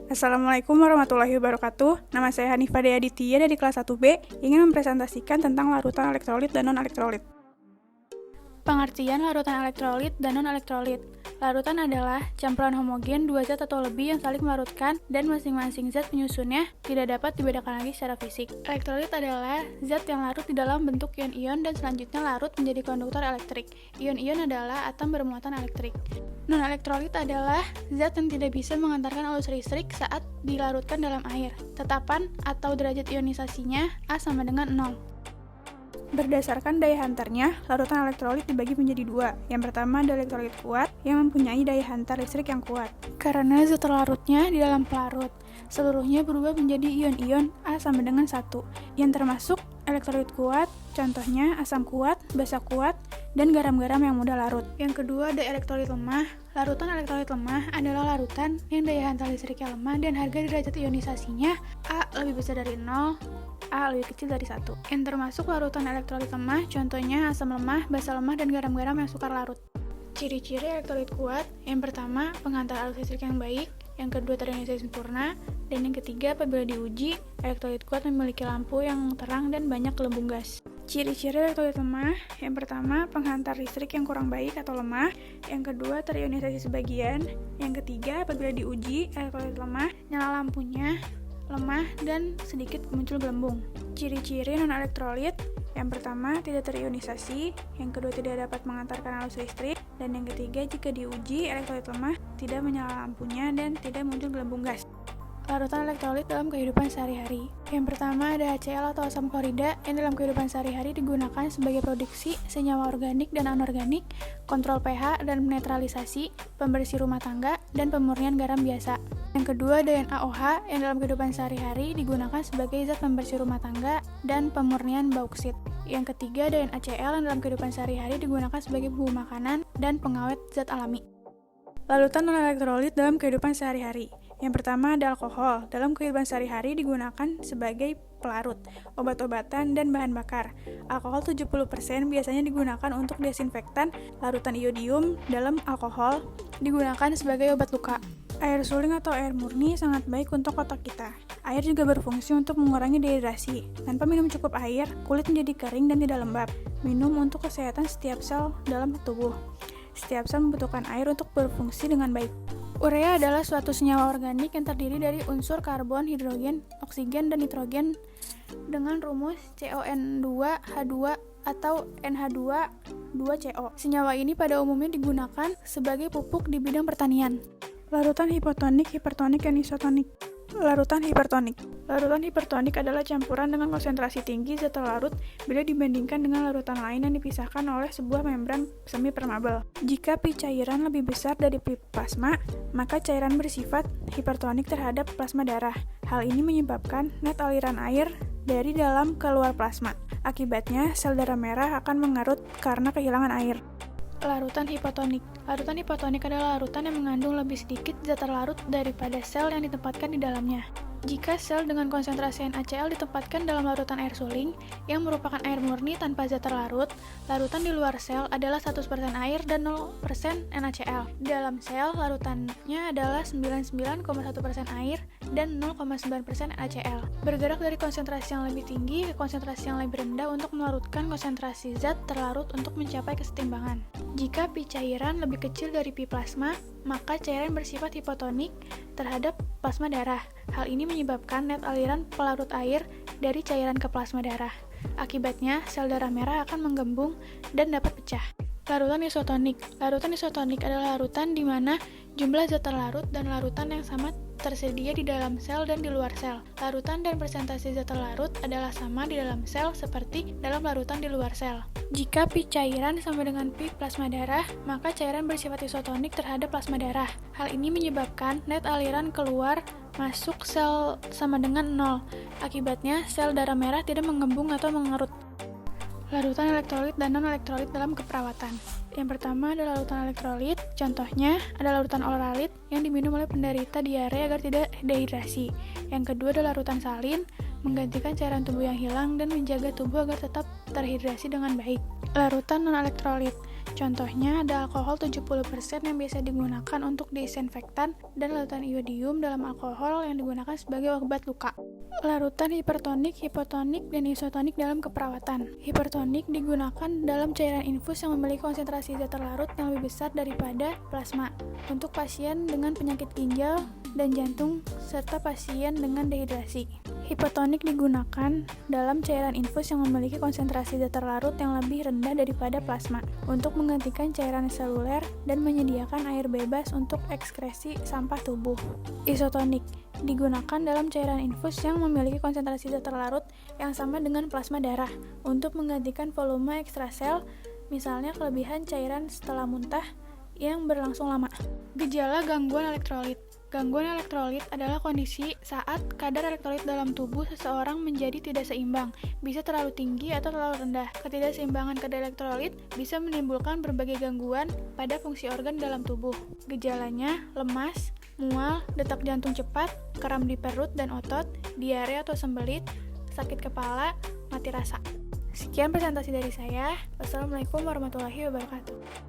Assalamualaikum warahmatullahi wabarakatuh. Nama saya Hanifah Dea Aditya dari kelas 1B, ingin mempresentasikan tentang larutan elektrolit dan non-elektrolit. Pengertian larutan elektrolit dan non-elektrolit. Larutan adalah campuran homogen dua zat atau lebih yang saling melarutkan dan masing-masing zat penyusunnya tidak dapat dibedakan lagi secara fisik. Elektrolit adalah zat yang larut di dalam bentuk ion-ion dan selanjutnya larut menjadi konduktor elektrik. Ion-ion adalah atom bermuatan elektrik. Non-elektrolit adalah zat yang tidak bisa mengantarkan arus listrik saat dilarutkan dalam air. Tetapan atau derajat ionisasinya A sama dengan 0. Berdasarkan daya hantarnya, larutan elektrolit dibagi menjadi dua. Yang pertama adalah elektrolit kuat yang mempunyai daya hantar listrik yang kuat. Karena zat terlarutnya di dalam pelarut, seluruhnya berubah menjadi ion-ion A sama dengan 1, yang termasuk elektrolit kuat, contohnya asam kuat, basa kuat, dan garam-garam yang mudah larut. Yang kedua ada elektrolit lemah. Larutan elektrolit lemah adalah larutan yang daya hantar listriknya lemah dan harga derajat ionisasinya A lebih besar dari 0, A lebih kecil dari 1. Yang termasuk larutan elektrolit lemah, contohnya asam lemah, basa lemah, dan garam-garam yang sukar larut. Ciri-ciri elektrolit kuat, yang pertama, penghantar arus listrik yang baik, yang kedua, terionisasi sempurna, dan yang ketiga, apabila diuji, elektrolit kuat memiliki lampu yang terang dan banyak gelembung gas. Ciri-ciri elektrolit lemah, yang pertama, penghantar listrik yang kurang baik atau lemah, yang kedua, terionisasi sebagian, yang ketiga, apabila diuji, elektrolit lemah, nyala lampunya lemah dan sedikit muncul gelembung. Ciri-ciri non-elektrolit, yang pertama tidak terionisasi, yang kedua tidak dapat mengantarkan arus listrik, dan yang ketiga jika diuji elektrolit lemah tidak menyala lampunya dan tidak muncul gelembung gas. Larutan elektrolit dalam kehidupan sehari-hari. Yang pertama ada HCl atau asam klorida yang dalam kehidupan sehari-hari digunakan sebagai produksi senyawa organik dan anorganik, kontrol pH dan netralisasi, pembersih rumah tangga, dan pemurnian garam biasa. Yang kedua ada NaOH yang dalam kehidupan sehari-hari digunakan sebagai zat pembersih rumah tangga dan pemurnian bauksit. Yang ketiga ada NaCl yang dalam kehidupan sehari-hari digunakan sebagai bumbu makanan dan pengawet zat alami. Larutan non-elektrolit dalam kehidupan sehari-hari. Yang pertama ada alkohol. Dalam kehidupan sehari-hari digunakan sebagai pelarut, obat-obatan, dan bahan bakar. Alkohol 70% biasanya digunakan untuk desinfektan. Larutan iodium dalam alkohol digunakan sebagai obat luka. Air suling atau air murni sangat baik untuk otak kita. Air juga berfungsi untuk mengurangi dehidrasi. Tanpa minum cukup air, kulit menjadi kering dan tidak lembab. Minum untuk kesehatan setiap sel dalam tubuh. Setiap sel membutuhkan air untuk berfungsi dengan baik. Urea adalah suatu senyawa organik yang terdiri dari unsur karbon, hidrogen, oksigen, dan nitrogen dengan rumus CON2H2 atau NH2 2CO. Senyawa ini pada umumnya digunakan sebagai pupuk di bidang pertanian. Larutan hipotonik, hipertonik, dan isotonik. Larutan hipertonik. Larutan hipertonik adalah campuran dengan konsentrasi tinggi zat terlarut bila dibandingkan dengan larutan lain yang dipisahkan oleh sebuah membran semi permeabel. Jika pi cairan lebih besar dari pi plasma, maka cairan bersifat hipertonik terhadap plasma darah. Hal ini menyebabkan net aliran air dari dalam keluar plasma. Akibatnya, sel darah merah akan mengarut karena kehilangan air. Larutan hipotonik. Larutan hipotonik adalah larutan yang mengandung lebih sedikit zat terlarut daripada sel yang ditempatkan di dalamnya. Jika sel dengan konsentrasi NaCl ditempatkan dalam larutan air suling, yang merupakan air murni tanpa zat terlarut, larutan di luar sel adalah 100% air dan 0% NaCl. Di dalam sel, larutannya adalah 99,1% air dan 0,9% NaCl. Bergerak dari konsentrasi yang lebih tinggi ke konsentrasi yang lebih rendah untuk melarutkan konsentrasi zat terlarut untuk mencapai kesetimbangan. Jika pi cairan lebih kecil dari pi plasma, maka cairan bersifat hipotonik terhadap plasma darah. Hal ini menyebabkan net aliran pelarut air dari cairan ke plasma darah. Akibatnya, sel darah merah akan menggembung dan dapat pecah. Larutan isotonik. Larutan isotonik adalah larutan di mana jumlah zat terlarut dan larutan yang sama tersedia di dalam sel dan di luar sel. Larutan dan persentase zat terlarut adalah sama di dalam sel seperti dalam larutan di luar sel. Jika pi cairan sama dengan pi plasma darah, maka cairan bersifat isotonik terhadap plasma darah. Hal ini menyebabkan net aliran keluar masuk sel sama dengan 0. Akibatnya, sel darah merah tidak menggembung atau mengerut. Larutan elektrolit dan non-elektrolit dalam keperawatan. Yang pertama adalah larutan elektrolit, contohnya adalah larutan oralit yang diminum oleh penderita diare agar tidak dehidrasi. Yang kedua adalah larutan salin, menggantikan cairan tubuh yang hilang dan menjaga tubuh agar tetap terhidrasi dengan baik. Larutan non-elektrolit, Contohnya ada alkohol 70% yang biasa digunakan untuk disinfektan dan larutan iodium dalam alkohol yang digunakan sebagai obat luka. Larutan hipertonik, hipotonik, dan isotonik dalam keperawatan. Hipertonik digunakan dalam cairan infus yang memiliki konsentrasi zat terlarut yang lebih besar daripada plasma untuk pasien dengan penyakit ginjal dan jantung serta pasien dengan dehidrasi. Hipotonik digunakan dalam cairan infus yang memiliki konsentrasi zat terlarut yang lebih rendah daripada plasma untuk menggantikan cairan seluler dan menyediakan air bebas untuk ekskresi sampah tubuh. Isotonik digunakan dalam cairan infus yang memiliki konsentrasi zat terlarut yang sama dengan plasma darah untuk menggantikan volume ekstrasel, misalnya kelebihan cairan setelah muntah yang berlangsung lama. Gejala gangguan elektrolit. Gangguan elektrolit adalah kondisi saat kadar elektrolit dalam tubuh seseorang menjadi tidak seimbang, bisa terlalu tinggi atau terlalu rendah. Ketidakseimbangan kadar elektrolit bisa menimbulkan berbagai gangguan pada fungsi organ dalam tubuh. Gejalanya lemas, mual, detak jantung cepat, kram di perut dan otot, diare atau sembelit, sakit kepala, mati rasa. Sekian presentasi dari saya. Wassalamualaikum warahmatullahi wabarakatuh.